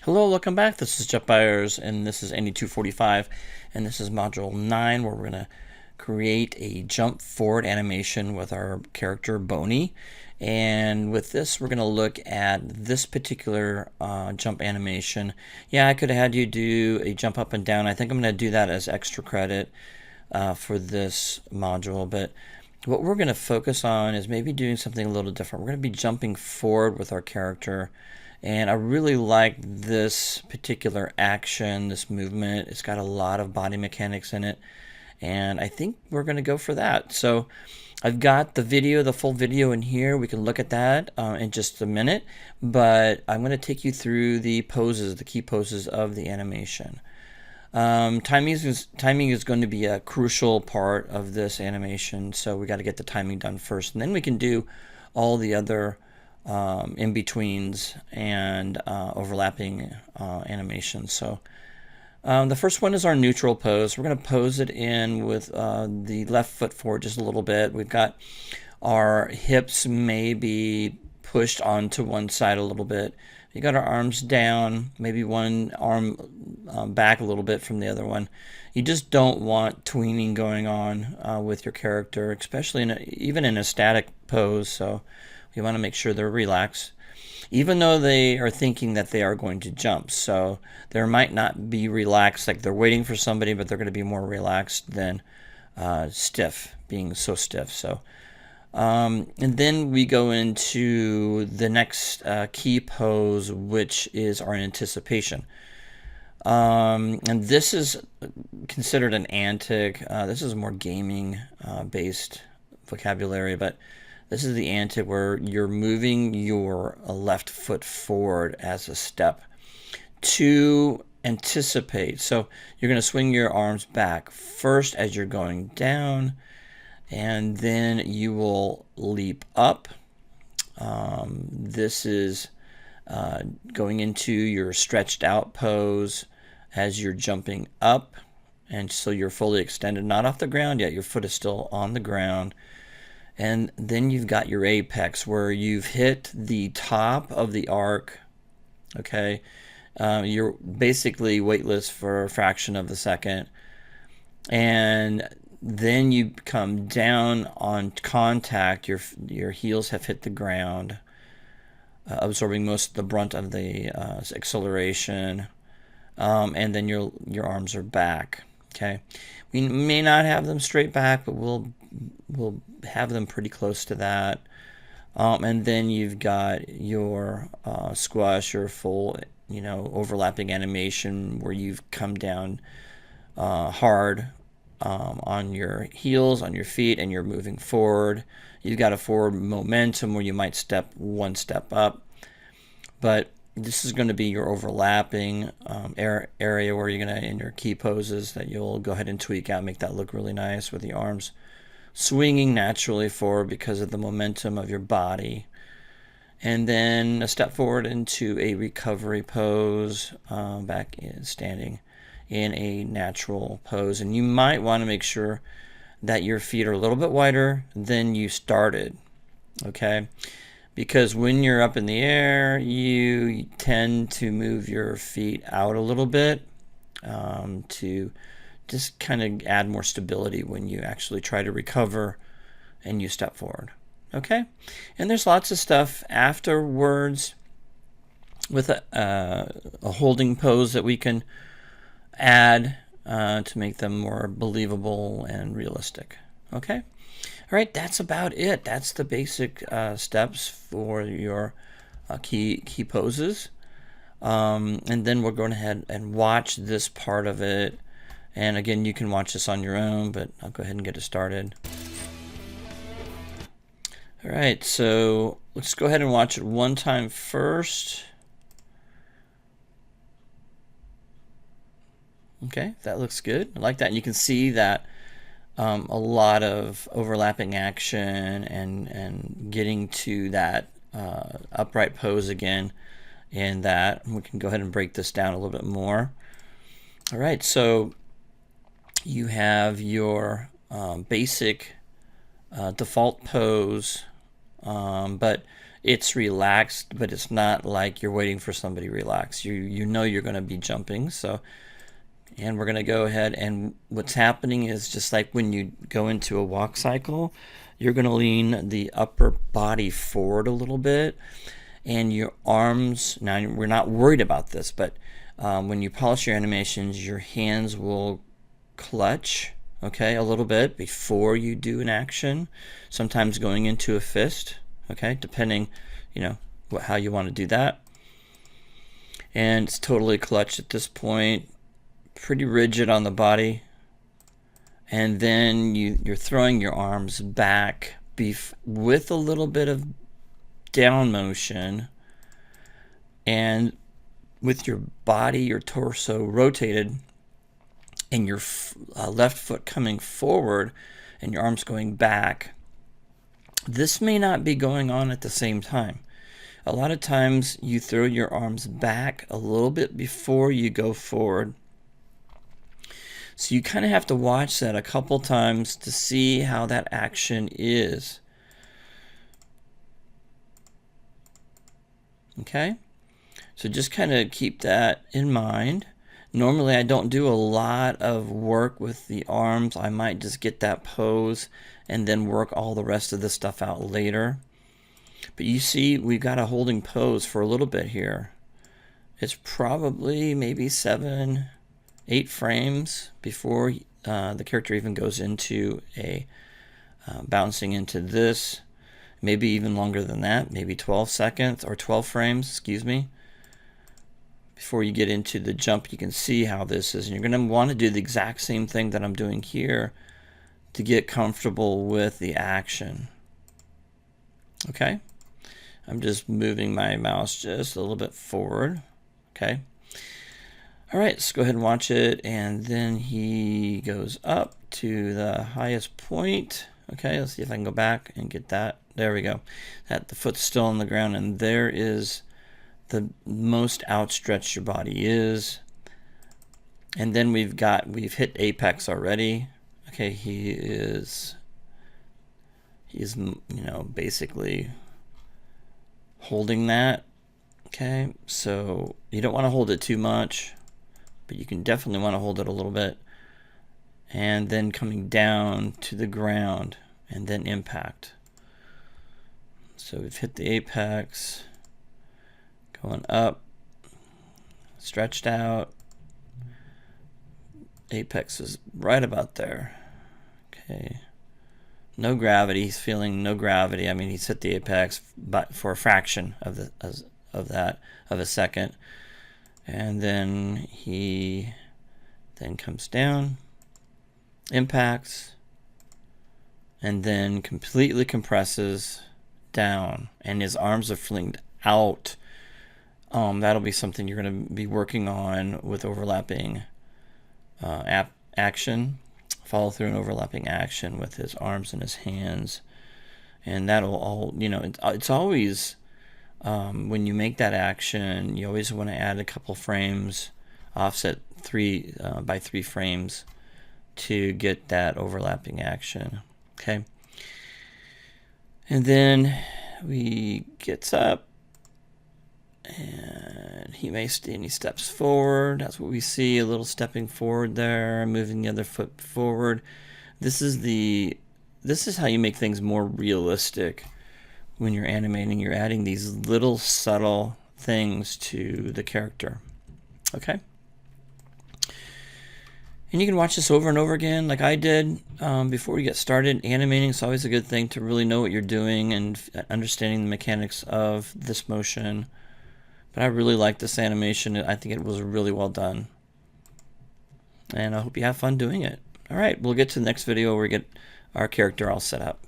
Hello, welcome back. This is Jeff Byers, and this is Andy 245, and this is Module 9, where we're going to create a jump forward animation with our character Boney. And with this, we're going to look at this particular jump animation. Yeah, I could have had you do a jump up and down. I think I'm going to do that as extra credit for this module, but what we're going to focus on is maybe doing something a little different. We're going to be jumping forward with our character. And I really like this particular action, this movement. It's got a lot of body mechanics in it. And I think we're going to go for that. So I've got the video, the full video in here. We can look at that in just a minute. But I'm going to take you through the poses, the key poses of the animation. Timing is going to be a crucial part of this animation. So we got to get the timing done first. And then we can do all the other in-betweens and overlapping animations. So the first one is our neutral pose. We're going to pose it in with the left foot forward just a little bit. We've got our hips maybe pushed onto one side a little bit. You got our arms down, maybe one arm back a little bit from the other one. You just don't want tweening going on with your character, especially even in a static pose. So you want to make sure they're relaxed, even though they are thinking that they are going to jump. So there might not be relaxed, like they're waiting for somebody, but they're going to be more relaxed than stiff, being so stiff. So, and then we go into the next key pose, which is our anticipation. And this is considered an antic. This is more gaming based vocabulary, but this is the antic where you're moving your left foot forward as a step to anticipate. So you're going to swing your arms back first as you're going down, and then you will leap up. This is going into your stretched out pose as you're jumping up, and so you're fully extended, not off the ground yet. Your foot is still on the ground. And then you've got your apex where you've hit the top of the arc. Okay, you're basically weightless for a fraction of a second, and then you come down on contact. Your heels have hit the ground, absorbing most of the brunt of the acceleration, and then your arms are back. Okay, we may not have them straight back, but we'll have them pretty close to that. And then you've got your squash, your full, overlapping animation where you've come down hard on your heels, on your feet, and you're moving forward. You've got a forward momentum where you might step one step up, but this is going to be your overlapping area where you're going to, in your key poses, that you'll go ahead and tweak out, make that look really nice with the arms swinging naturally forward because of the momentum of your body. And then a step forward into a recovery pose, back in standing in a natural pose. And you might want to make sure that your feet are a little bit wider than you started, okay? Because when you're up in the air, you tend to move your feet out a little bit to just kind of add more stability when you actually try to recover and you step forward. Okay? And there's lots of stuff afterwards with a holding pose that we can add to make them more believable and realistic. Okay? All right, that's about it. That's the basic steps for your key poses. And then we're going ahead and watch this part of it. And again, you can watch this on your own, but I'll go ahead and get it started. All right, so let's go ahead and watch it one time first. Okay, that looks good. I like that. And you can see that a lot of overlapping action and getting to that upright pose again. And that we can go ahead and break this down a little bit more. All right, so you have your basic default pose, but it's relaxed, but it's not like you're waiting for somebody to relax. You know you're going to be jumping. So, and we're going to go ahead, and what's happening is just like when you go into a walk cycle, you're going to lean the upper body forward a little bit, and your arms, now we're not worried about this, but when you polish your animations, your hands will clutch, okay, a little bit before you do an action, sometimes going into a fist, okay, depending, how you want to do that. And it's totally clutched at this point, pretty rigid on the body. And then you're throwing your arms back with a little bit of down motion, and with your body, your torso rotated, and your left foot coming forward and your arms going back. This may not be going on at the same time. A lot of times you throw your arms back a little bit before you go forward. So you kind of have to watch that a couple times to see how that action is. Okay? So just kind of keep that in mind. Normally I don't do a lot of work with the arms. I might just get that pose and then work all the rest of the stuff out later. But you see, we've got a holding pose for a little bit here. It's probably maybe 7-8 frames before the character even goes into a bouncing into this. Maybe even longer than that, maybe 12 seconds or 12 frames, excuse me. Before you get into the jump, you can see how this is. And you're going to want to do the exact same thing that I'm doing here to get comfortable with the action. Okay? I'm just moving my mouse just a little bit forward. Okay? All right, let's go ahead and watch it. And then he goes up to the highest point. Okay, let's see if I can go back and get that. There we go. The foot's still on the ground, and there is the most outstretched your body is. And then we've hit apex already. Okay, he's basically holding that. Okay, so you don't want to hold it too much, but you can definitely want to hold it a little bit. And then coming down to the ground and then impact. So we've hit the apex, going up, stretched out. Apex is right about there. Okay. No gravity. He's feeling no gravity. I mean, he's hit the apex but for a fraction of a second. And then he comes down, impacts, and then completely compresses down, and his arms are flinged out. That'll be something you're going to be working on with overlapping action, follow through and overlapping action with his arms and his hands. And that'll all, it's always, when you make that action, you always want to add a couple frames, offset by 3 frames to get that overlapping action. Okay. And then he gets up, and he may stay, and he steps forward. That's what we see, a little stepping forward there, moving the other foot forward. This is how you make things more realistic when you're animating. You're adding these little subtle things to the character. Okay? And you can watch this over and over again like I did before you get started. Animating is always a good thing to really know what you're doing and understanding the mechanics of this motion. But I really like this animation. I think it was really well done. And I hope you have fun doing it. All right, we'll get to the next video where we get our character all set up.